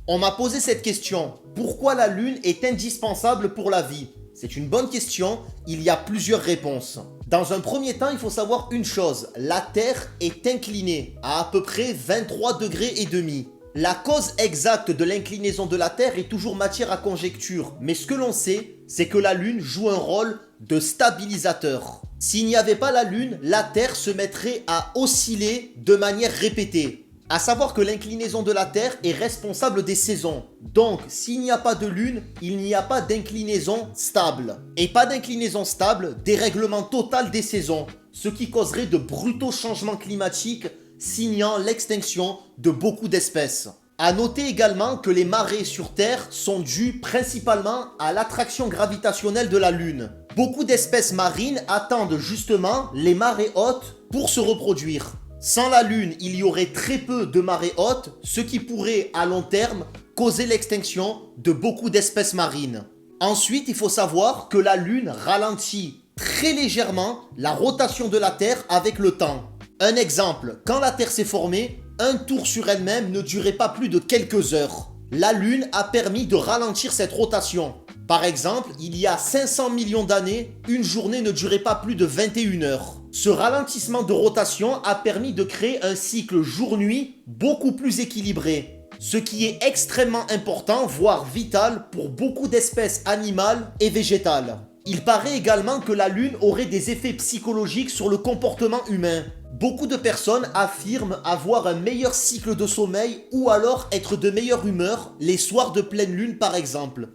On m'a posé cette question. Pourquoi la Lune est indispensable pour la vie? C'est une bonne question, il y a plusieurs réponses. Dans un premier temps, il faut savoir une chose. La Terre est inclinée à peu près 23 degrés et demi. La cause exacte de l'inclinaison de la Terre est toujours matière à conjecture. Mais ce que l'on sait, c'est que la Lune joue un rôle de stabilisateur. S'il n'y avait pas la Lune, la Terre se mettrait à osciller de manière répétée. À savoir que l'inclinaison de la Terre est responsable des saisons. Donc, s'il n'y a pas de Lune, il n'y a pas d'inclinaison stable. Et pas d'inclinaison stable, dérèglement total des saisons, ce qui causerait de brutaux changements climatiques, signant l'extinction de beaucoup d'espèces. À noter également que les marées sur Terre sont dues principalement à l'attraction gravitationnelle de la Lune. Beaucoup d'espèces marines attendent justement les marées hautes pour se reproduire. Sans la Lune, il y aurait très peu de marées hautes, ce qui pourrait, à long terme, causer l'extinction de beaucoup d'espèces marines. Ensuite, il faut savoir que la Lune ralentit très légèrement la rotation de la Terre avec le temps. Un exemple, quand la Terre s'est formée, un tour sur elle-même ne durait pas plus de quelques heures. La Lune a permis de ralentir cette rotation. Par exemple, il y a 500 millions d'années, une journée ne durait pas plus de 21 heures. Ce ralentissement de rotation a permis de créer un cycle jour-nuit beaucoup plus équilibré, ce qui est extrêmement important, voire vital pour beaucoup d'espèces animales et végétales. Il paraît également que la Lune aurait des effets psychologiques sur le comportement humain. Beaucoup de personnes affirment avoir un meilleur cycle de sommeil ou alors être de meilleure humeur les soirs de pleine lune par exemple.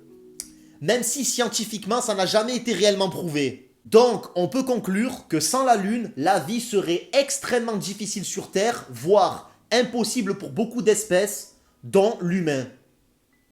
Même si scientifiquement ça n'a jamais été réellement prouvé. Donc on peut conclure que sans la Lune, la vie serait extrêmement difficile sur Terre, voire impossible pour beaucoup d'espèces, dont l'humain.